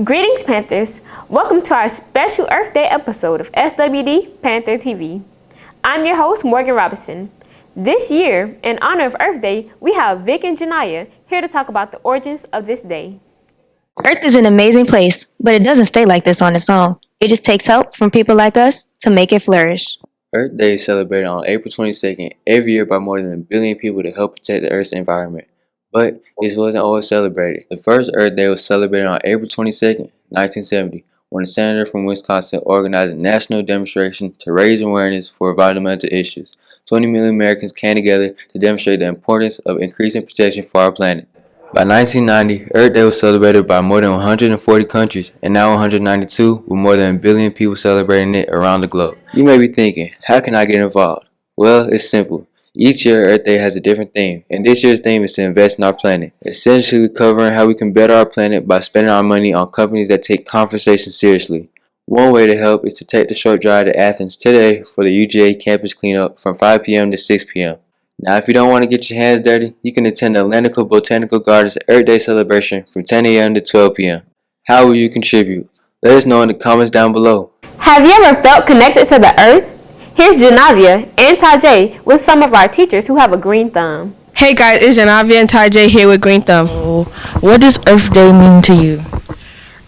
Greetings, Panthers. Welcome to our special Earth Day episode of SWD PantherTV. I'm your host, Morgan Robinson. This year, in honor of Earth Day, we have Vic and Janiyah here to talk about the origins of this day. Earth is an amazing place, but it doesn't stay like this on its own. It just takes help from people like us to make it flourish. Earth Day is celebrated on April 22nd every year by more than 1 billion people to help protect the Earth's environment. But this wasn't always celebrated. The first Earth Day was celebrated on April 22nd, 1970, when a senator from Wisconsin organized a national demonstration to raise awareness for environmental issues. 20 million Americans came together to demonstrate the importance of increasing protection for our planet. By 1990, Earth Day was celebrated by more than 140 countries, and now 192, with more than 1 billion people celebrating it around the globe. You may be thinking, how can I get involved? Well, it's simple. Each year, Earth Day has a different theme, and this year's theme is to invest in our planet, essentially covering how we can better our planet by spending our money on companies that take conservation seriously. One way to help is to take the short drive to Athens today for the UGA campus cleanup from 5 p.m. to 6 p.m. Now, if you don't want to get your hands dirty, you can attend the Atlantica Botanical Gardens Earth Day celebration from 10 a.m. to 12 p.m. How will you contribute? Let us know in the comments down below. Have you ever felt connected to the Earth? Here's Janiyah and Tajay with some of our teachers who have a green thumb. Hey guys, it's Janiyah and Tajay here with Green Thumb. What does Earth Day mean to you?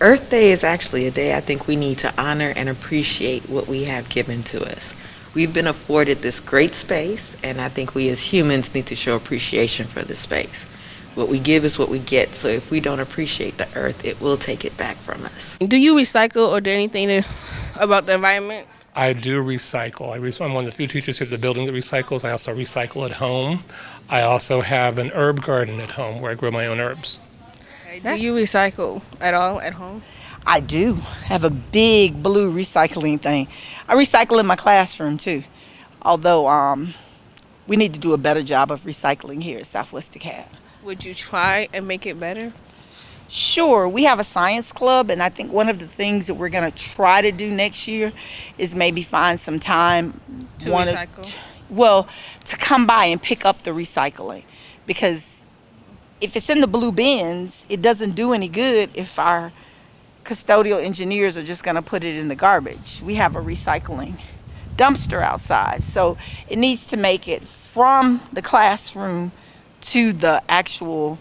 Earth Day is actually a day I think we need to honor and appreciate what we have given to us. We've been afforded this great space, and I think we as humans need to show appreciation for this space. What we give is what we get, so if we don't appreciate the earth, it will take it back from us. Do you recycle or do anything about the environment? I do recycle. I'm one of the few teachers here at the building that recycles. I also recycle at home. I also have an herb garden at home where I grow my own herbs. Do you recycle at all at home? I do have a big blue recycling thing. I recycle in my classroom too, although we need to do a better job of recycling here at Southwest DeKalb. Would you try and make it better? Sure, we have a science club, and I think one of the things that we're going to try to do next year is maybe find some time to recycle. To come by and pick up the recycling, because if it's in the blue bins, it doesn't do any good if our custodial engineers are just going to put it in the garbage. We have a recycling dumpster outside, so it needs to make it from the classroom to the actual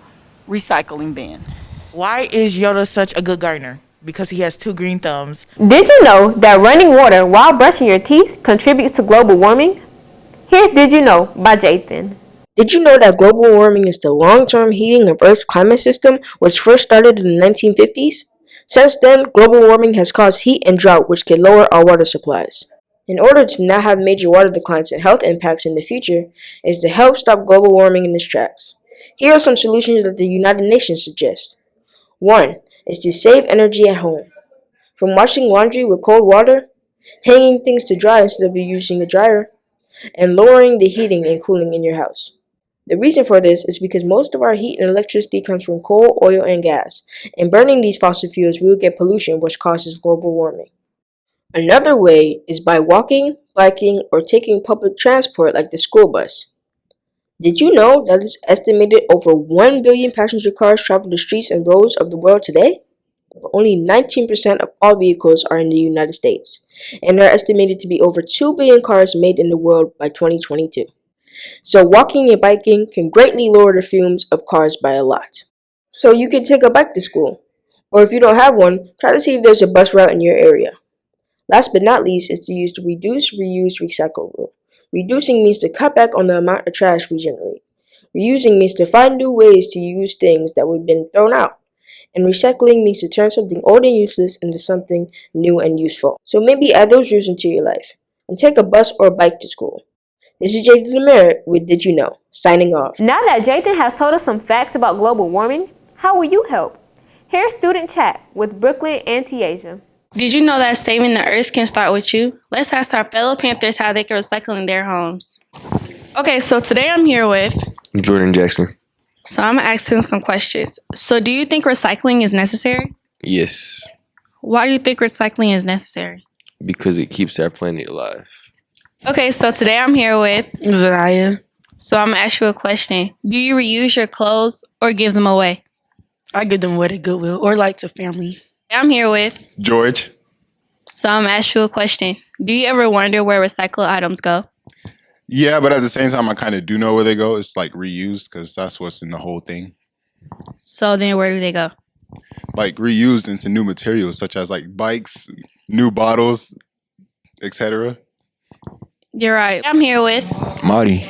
recycling bin. Why is Yoda such a good gardener? Because he has 2 green thumbs. Did you know that running water while brushing your teeth contributes to global warming? Here's Did You Know by Jathan. Did you know that global warming is the long-term heating of Earth's climate system, which first started in the 1950s? Since then, global warming has caused heat and drought, which can lower our water supplies. In order to not have major water declines and health impacts in the future, is to help stop global warming in its tracks. Here are some solutions that the United Nations suggests. 1 is to save energy at home. From washing laundry with cold water, hanging things to dry instead of using a dryer, and lowering the heating and cooling in your house. The reason for this is because most of our heat and electricity comes from coal, oil, and gas, and burning these fossil fuels we will get pollution, which causes global warming. Another way is by walking, biking, or taking public transport like the school bus. Did you know that it's estimated over 1 billion passenger cars travel the streets and roads of the world today? But only 19% of all vehicles are in the United States, and there are estimated to be over 2 billion cars made in the world by 2022. So walking and biking can greatly lower the fumes of cars by a lot. So you can take a bike to school, or if you don't have one, try to see if there's a bus route in your area. Last but not least is to use the reduce, reuse, recycle rule. Reducing means to cut back on the amount of trash we generate. Reusing means to find new ways to use things that would have been thrown out. And recycling means to turn something old and useless into something new and useful. So maybe add those rules into your life, and take a bus or a bike to school. This is Jathan Demeritt with Did You Know, signing off. Now that Jathan has told us some facts about global warming, how will you help? Here's Student Chat with Brooklyn and Tiaja. Did you know that saving the earth can start with you? Let's ask our fellow Panthers how they can recycle in their homes. Okay, so today I'm here with Jordan Jackson. So I'm going to ask him some questions. So do you think recycling is necessary? Yes, Why do you think recycling is necessary? because it keeps our planet alive. Okay, so today I'm here with Janiyah. So I'm going to ask you a question. Do you reuse your clothes or give them away? I give them away to Goodwill or like to family. I'm here with. George. So I'm gonna ask you a question. Do you ever wonder where recycled items go? Yeah, but at the same time, I kind of do know where they go. It's like reused because that's what's in the whole thing. So then where do they go? Like reused into new materials such as like bikes, new bottles, etc. You're right. I'm here with. Marty.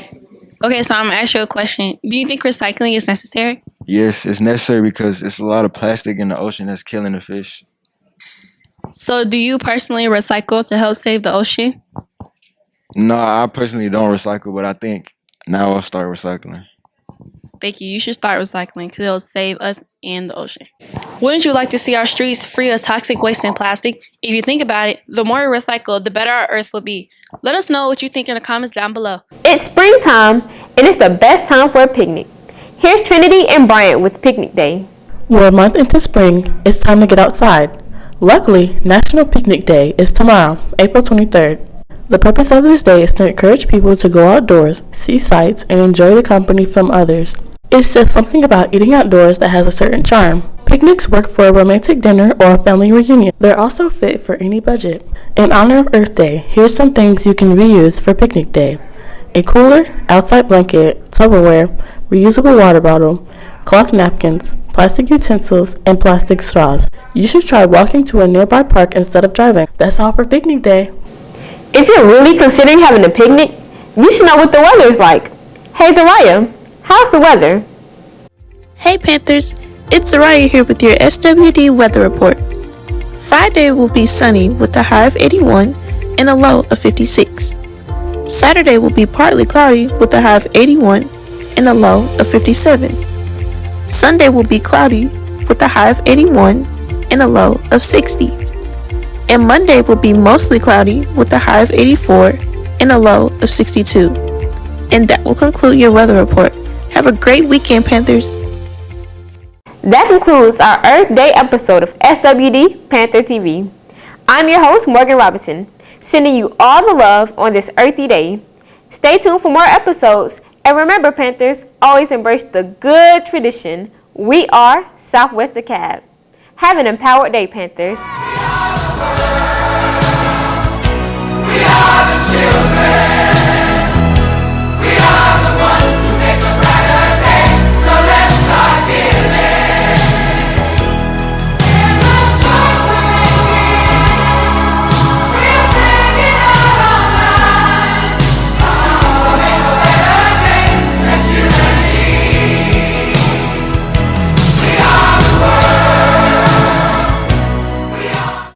Okay, so I'm gonna ask you a question. Do you think recycling is necessary? Yes, it's necessary because it's a lot of plastic in the ocean that's killing the fish. So do you personally recycle to help save the ocean? No, I personally don't recycle, but I think now I'll start recycling. Thank you. You should start recycling because it'll save us and the ocean. Wouldn't you like to see our streets free of toxic waste and plastic? If you think about it, the more we recycle, the better our earth will be. Let us know what you think in the comments down below. It's springtime, and it's the best time for a picnic. Here's Trinity and Bryant with Picnic Day. We're a month into spring. It's time to get outside. Luckily, National Picnic Day is tomorrow, April 23rd. The purpose of this day is to encourage people to go outdoors, see sights, and enjoy the company from others. It's just something about eating outdoors that has a certain charm. Picnics work for a romantic dinner or a family reunion. They're also fit for any budget. In honor of Earth Day, here's some things you can reuse for Picnic Day. A cooler, outside blanket, Tupperware, reusable water bottle, cloth napkins, plastic utensils, and plastic straws. You should try walking to a nearby park instead of driving. That's all for Picnic Day. If you're really considering having a picnic, you should know what the weather is like. Hey Zariah, how's the weather? Hey Panthers, it's Zariah here with your SWD weather report. Friday will be sunny with a high of 81 and a low of 56. Saturday will be partly cloudy with a high of 81 and a low of 57. Sunday will be cloudy with a high of 81 and a low of 60. And Monday will be mostly cloudy with a high of 84 and a low of 62. And that will conclude your weather report. Have a great weekend, Panthers. That concludes our Earth Day episode of SWD Panther TV. I'm your host, Morgan Robinson, sending you all the love on this Earthy Day. Stay tuned for more episodes, and remember, Panthers, always embrace the good tradition. We are Southwest DeKalb. Have an empowered day, Panthers.